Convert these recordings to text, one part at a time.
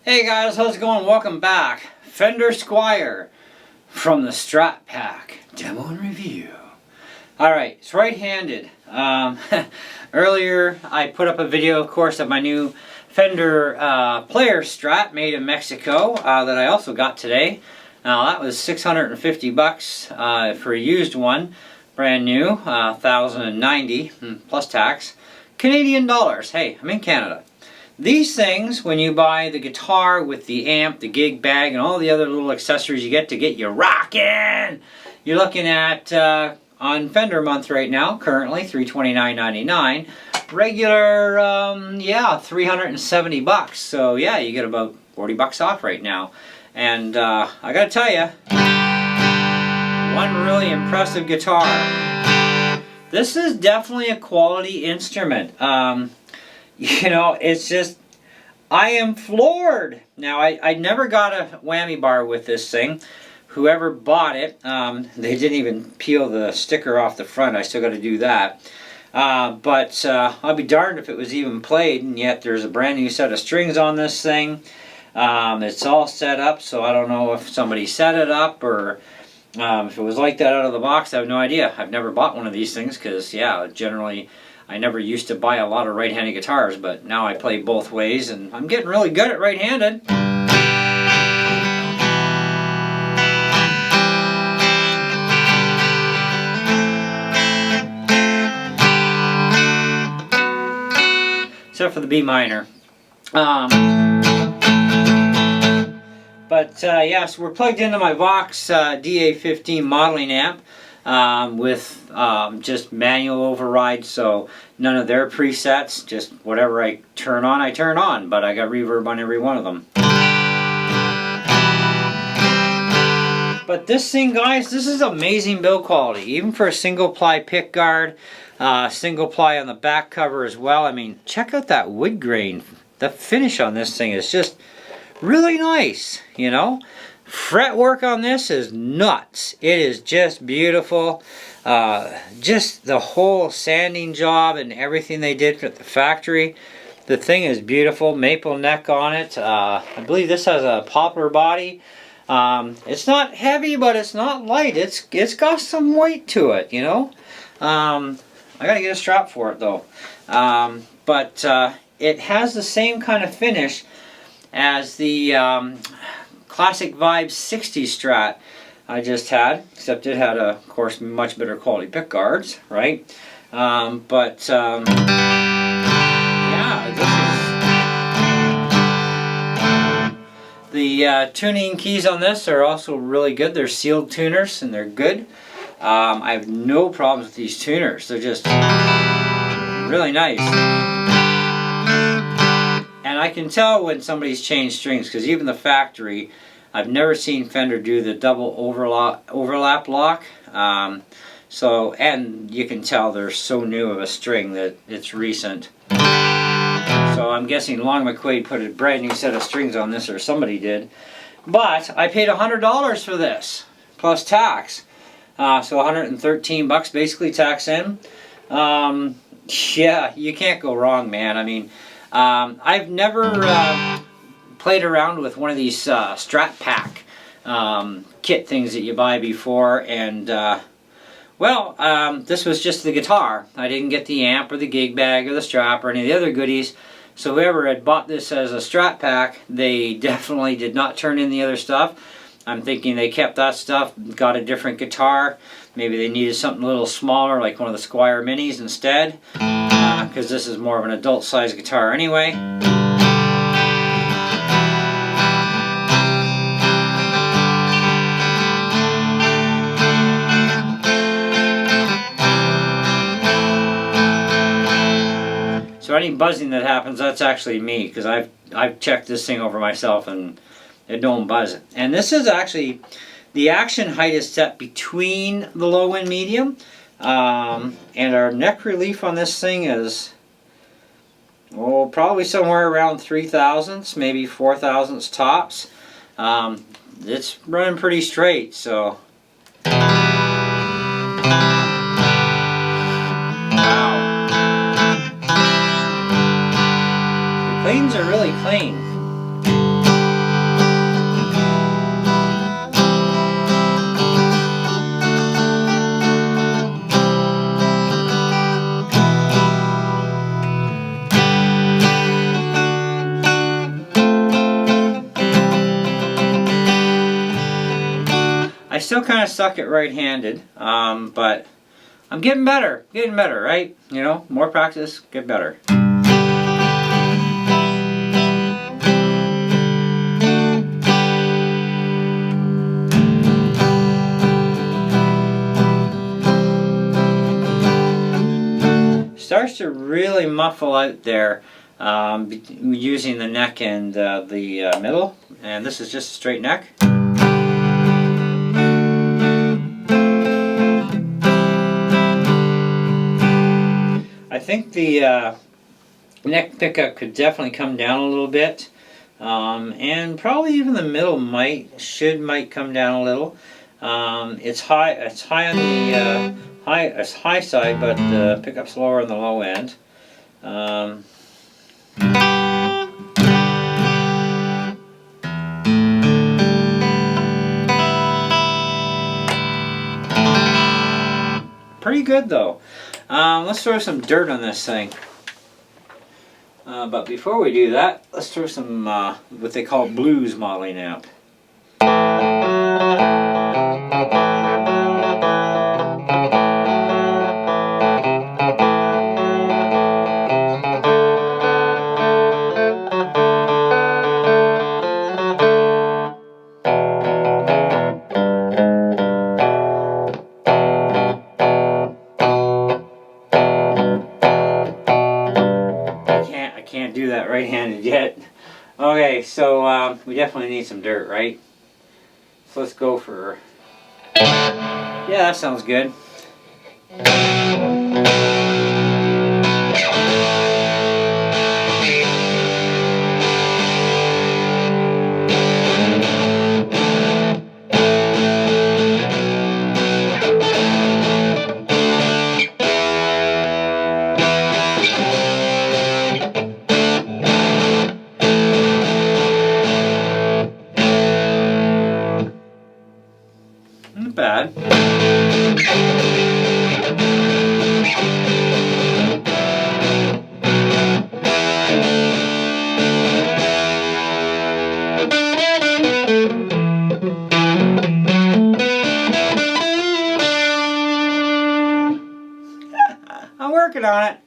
Hey guys, how's it going? Welcome back. Fender Squier from the Strat Pack. Demo and review. Alright, it's right-handed. Earlier I put up a video, of course, of my new Fender player Strat made in Mexico that I also got today. Now that was 650 bucks for a used one. Brand new, 1,090 plus tax. Canadian dollars. Hey, I'm in Canada. These things, when you buy the guitar with the amp, the gig bag, and all the other little accessories you get you rockin', you're looking at, on Fender month right now, currently $329.99. Regular, yeah, 370 bucks. So yeah, you get about 40 bucks off right now. And I gotta tell you, one really impressive guitar. This is definitely a quality instrument. You know, it's just, I am floored. Now, I never got a whammy bar with this thing. Whoever bought it, they didn't even peel the sticker off the front. I still got to do that. But I'll be darned if it was even played, and yet there's a brand new set of strings on this thing. It's all set up, so I don't know if somebody set it up or if it was like that out of the box. I have no idea. I've never bought one of these things because, yeah, generally I never used to buy a lot of right-handed guitars, but now I play both ways, and I'm getting really good at right-handed. Except for the B minor. Yeah, so we're plugged into my Vox DA15 modeling amp with just manual override, so none of their presets, just whatever I turn on, but I got reverb on every one of them. But this thing, guys, this is amazing build quality, even for a single ply pick guard, single ply on the back cover as well. I mean, check out that wood grain. The finish on this thing is just really nice, you know. Fretwork on this is nuts. It is just beautiful. Just the whole sanding job and everything they did at the factory. The thing is beautiful. Maple neck on it. I believe this has a poplar body. It's not heavy, but it's not light. It's got some weight to it, you know. I gotta get a strap for it though. It has the same kind of finish as the Classic Vibe 60 Strat I just had, except it had, of course, much better quality pick guards, right? Yeah, this is... The tuning keys on this are also really good. They're sealed tuners, and they're good. I have no problems with these tuners. They're just really nice. And I can tell when somebody's changed strings, because even the factory, I've never seen Fender do the double overlap lock. And you can tell they're so new of a string that it's recent. So I'm guessing Long McQuaid put a brand new set of strings on this, or somebody did. But I paid $100 for this, plus tax. So 113 bucks basically tax in. Yeah, you can't go wrong, man. I mean, I've never played around with one of these Strat Pack kit things that you buy before, and this was just the guitar. I didn't get the amp or the gig bag or the strap or any of the other goodies. So whoever had bought this as a Strat Pack, they definitely did not turn in the other stuff. I'm thinking they kept that stuff, got a different guitar. Maybe they needed something a little smaller, like one of the Squier Minis instead, because this is more of an adult-sized guitar anyway. So any buzzing that happens, that's actually me, because I've checked this thing over myself and it don't buzz. And this is actually, the action height is set between the low and medium, and our neck relief on this thing is, oh, probably somewhere around 3 thousandths, maybe 4 thousandths tops. It's running pretty straight, so. Wow. The cleans are really clean. still kind of suck at right-handed, but I'm getting better, right? You know, more practice, get better. Starts to really muffle out there using the neck and the middle, and this is just a straight neck. I think the neck pickup could definitely come down a little bit, and probably even the middle might come down a little. It's high on the high side, but the pickup's lower on the low end. Pretty good though. Let's throw some dirt on this thing. But before we do that, let's throw some what they call blues modeling amp. Can't do that right-handed yet. Okay, so we definitely need some dirt, right? So let's go for... Yeah, that sounds good. Not bad. I'm working on it.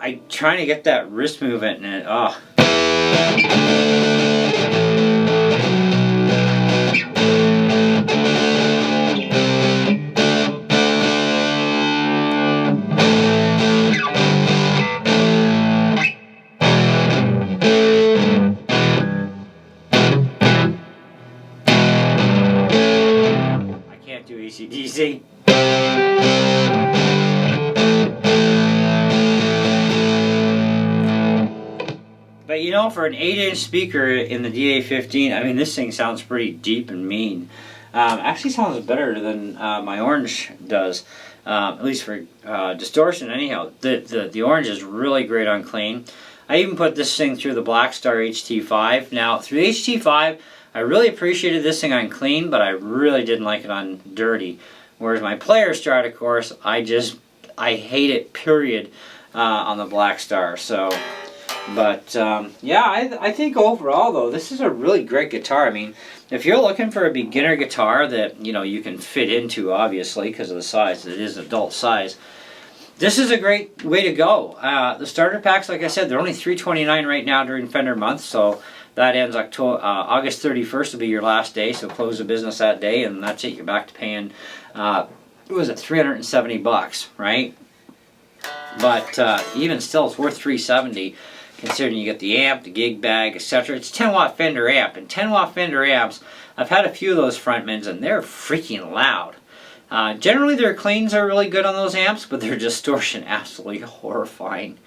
I'm trying to get that wrist movement and oh. I can't do AC/DC. But you know, for an 8-inch speaker in the DA15, I mean, this thing sounds pretty deep and mean. Actually sounds better than my orange does, at least for distortion anyhow. The orange is really great on clean. I even put this thing through the Blackstar HT5. Now, through the HT5, I really appreciated this thing on clean, but I really didn't like it on dirty. Whereas my Player Strat, of course, I hate it, period, on the Blackstar. So... But yeah, I think overall though, this is a really great guitar. I mean, if you're looking for a beginner guitar that, you know, you can fit into, obviously, because of the size, it is adult size, this is a great way to go. The starter packs, like I said, they're only $329 right now during Fender month, so that ends August 31st will be your last day, so close the business that day, and that's it. You're back to paying, what was it, $370, right? But even still, it's worth $370. Considering you get the amp, the gig bag, etc. It's 10-watt Fender amp, and 10-watt Fender amps, I've had a few of those Frontmans, and they're freaking loud. Generally, their cleans are really good on those amps, but their distortion absolutely horrifying.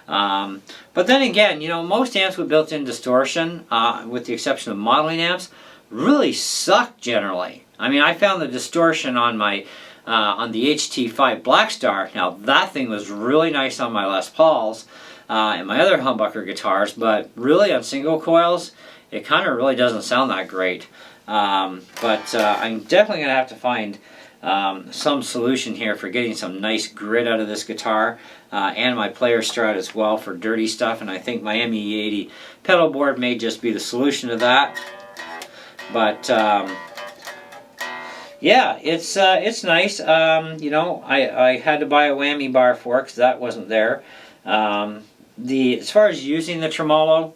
But then again, you know, most amps with built-in distortion, with the exception of modeling amps, really suck generally. I mean, I found the distortion on my on the HT5 Blackstar. Now, that thing was really nice on my Les Pauls. And my other humbucker guitars, but really on single coils, it kind of really doesn't sound that great. But I'm definitely going to have to find some solution here for getting some nice grit out of this guitar, and my player Strat as well for dirty stuff, and I think my ME80 pedal board may just be the solution to that. But yeah, it's nice. You know, I had to buy a whammy bar for it because that wasn't there. As far as using the tremolo,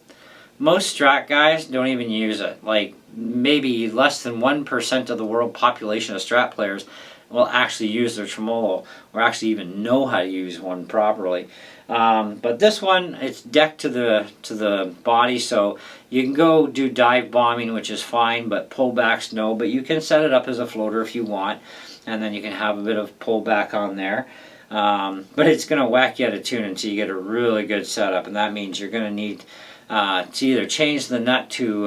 most Strat guys don't even use it. Like maybe less than 1% of the world population of Strat players will actually use their tremolo or actually even know how to use one properly. But this one, it's decked to the body, so you can go do dive bombing, which is fine, but pullbacks no. But you can set it up as a floater if you want, and then you can have a bit of pullback on there. But it's going to whack you out of tune until you get a really good setup, and that means you're going to need to either change the nut to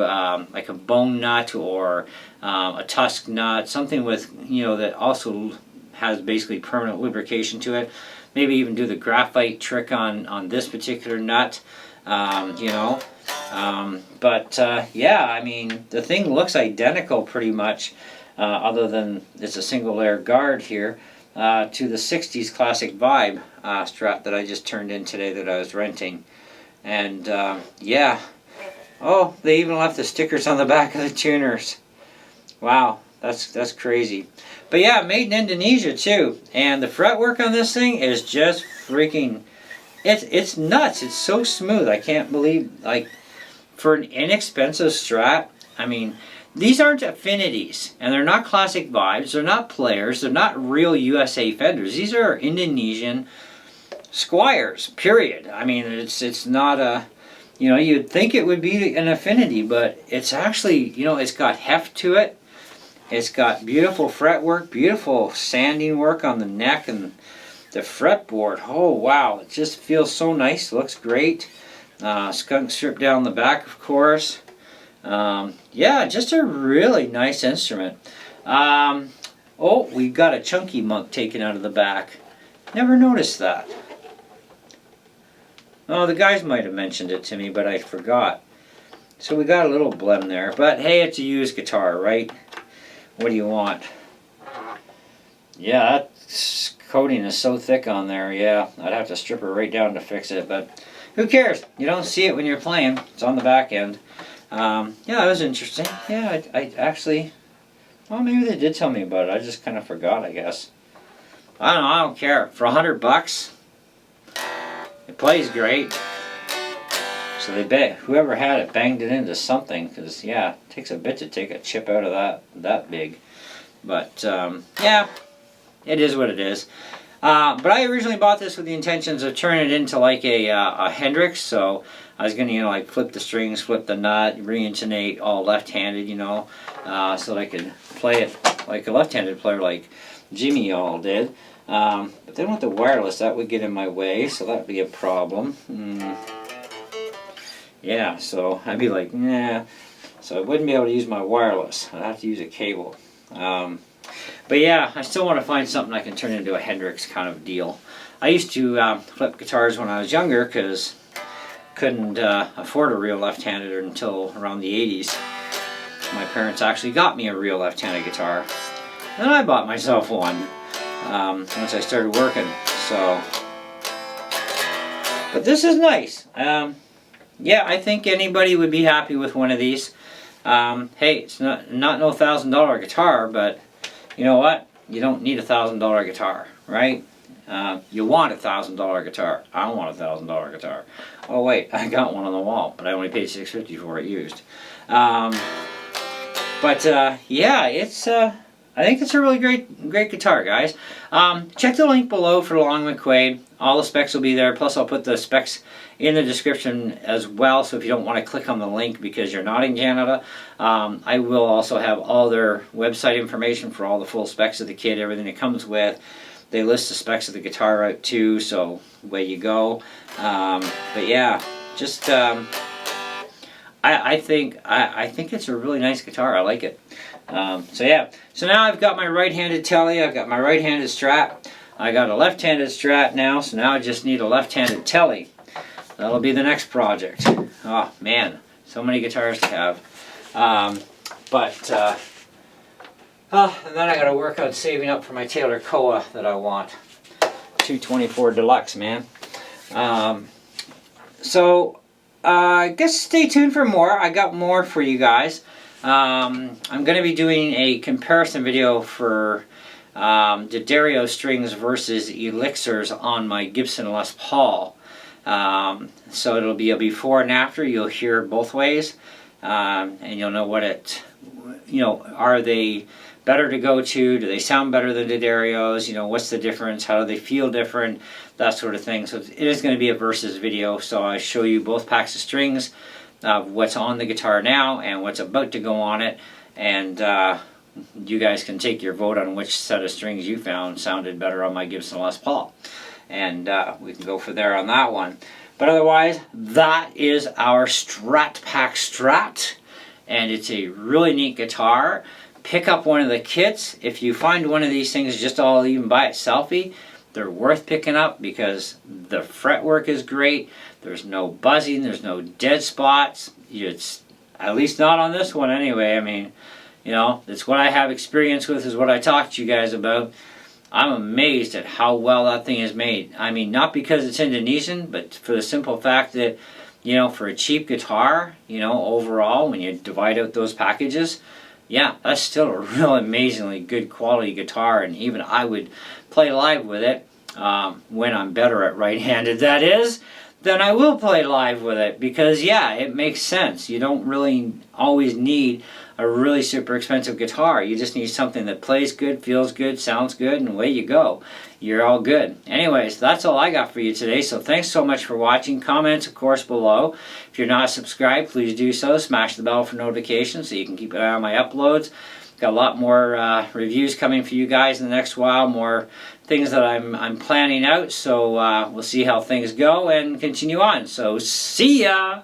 like a bone nut or a tusk nut, something with, you know, that also has basically permanent lubrication to it. Maybe even do the graphite trick on this particular nut, you know. Yeah, I mean, the thing looks identical pretty much, other than it's a single layer guard here, to the 60s classic vibe Strat that I just turned in today that I was renting. And yeah, oh, they even left the stickers on the back of the tuners. Wow, that's crazy. But yeah, made in Indonesia too, and the fretwork on this thing is just freaking, it's nuts. It's so smooth. I can't believe, like, for an inexpensive Strat, I mean, these aren't affinities, and they're not classic vibes, they're not players, they're not real USA Fenders. These are Indonesian Squiers, period. I mean, it's not a, you know, you'd think it would be an affinity, but it's actually, you know, it's got heft to it. It's got beautiful fretwork, beautiful sanding work on the neck and the fretboard. Oh wow, it just feels so nice, looks great. Skunk strip down the back, of course. Yeah, just a really nice instrument. Oh, we got a chunky monk taken out of the back. Never noticed that. Oh, the guys might have mentioned it to me, but I forgot. So we got a little blem there. But hey, it's a used guitar, right? What do you want? Yeah, that coating is so thick on there. Yeah, I'd have to strip her right down to fix it, but who cares? You don't see it when you're playing. It's on the back end. Yeah, that was interesting. Yeah, I actually, well, maybe they did tell me about it. I just kind of forgot, I guess. I don't know. I don't care. For $100, it plays great. So they bet whoever had it banged it into something, because yeah, it takes a bit to take a chip out of that big. But yeah, it is what it is. But I originally bought this with the intentions of turning it into like a Hendrix. So I was gonna, you know, like flip the strings, flip the nut, re-intonate all left-handed, you know, so that I could play it like a left-handed player, like Jimmy all did. But then with the wireless, that would get in my way, so that would be a problem. Yeah, so I'd be like, nah. So I wouldn't be able to use my wireless. I'd have to use a cable. But yeah, I still want to find something I can turn into a Hendrix kind of deal. I used to flip guitars when I was younger because couldn't afford a real left-handed until around the 80s. My parents actually got me a real left-handed guitar. And then I bought myself one once I started working. So, but this is nice. Yeah, I think anybody would be happy with one of these. Hey, it's not no $1,000 guitar, but you know what? You don't need a $1,000 guitar, right? You want a $1,000 guitar. I don't want a $1,000 guitar. Oh wait, I got one on the wall, but I only paid $650 for it used. Yeah, it's I think it's a really great guitar, guys. Check the link below for Long McQuaid. All the specs will be there. Plus, I'll put the specs in the description as well. So if you don't want to click on the link because you're not in Canada, I will also have all their website information for all the full specs of the kit, everything it comes with. They list the specs of the guitar out too, so away you go. But yeah, just I think it's a really nice guitar. I like it. So yeah, so now I've got my right-handed telly, I've got my right-handed Strat, I got a left-handed Strat now, so now I just need a left-handed telly. That'll be the next project. Oh man, so many guitars to have. And then I got to work on saving up for my Taylor Koa that I want. 224 Deluxe, man. I guess stay tuned for more. I got more for you guys. I'm going to be doing a comparison video for the Dario strings versus elixirs on my Gibson Les Paul. So it'll be a before and after. You'll hear both ways, and you'll know what it, are they better to go to? Do they sound better than the Darios? What's the difference? How do they feel different? That sort of thing. So it is going to be a versus video. So I show you both packs of strings, what's on the guitar now and what's about to go on it, and you guys can take your vote on which set of strings you found sounded better on my Gibson Les Paul. And we can go from there on that one. But otherwise, that is our Strat Pack Strat. And it's a really neat guitar. Pick up one of the kits. If you find one of these things just all even by itself, they're worth picking up because the fretwork is great. There's no buzzing. There's no dead spots. It's at least not on this one anyway. I mean, it's what I have experience with, is what I talked to you guys about. I'm amazed at how well that thing is made. I mean, not because it's Indonesian, but for the simple fact that, for a cheap guitar, overall, when you divide out those packages, yeah, that's still a real amazingly good quality guitar, and even I would play live with it when I'm better at right-handed, that is. Then I will play live with it because, yeah, it makes sense. You don't really always need a really super expensive guitar. You just need something that plays good, feels good, sounds good, and away you go. You're all good. Anyways, that's all I got for you today, so thanks so much for watching. Comments, of course, below. If you're not subscribed, please do so. Smash the bell for notifications so you can keep an eye on my uploads. Got a lot more reviews coming for you guys in the next while, more things that I'm planning out, so we'll see how things go and continue on. So, see ya!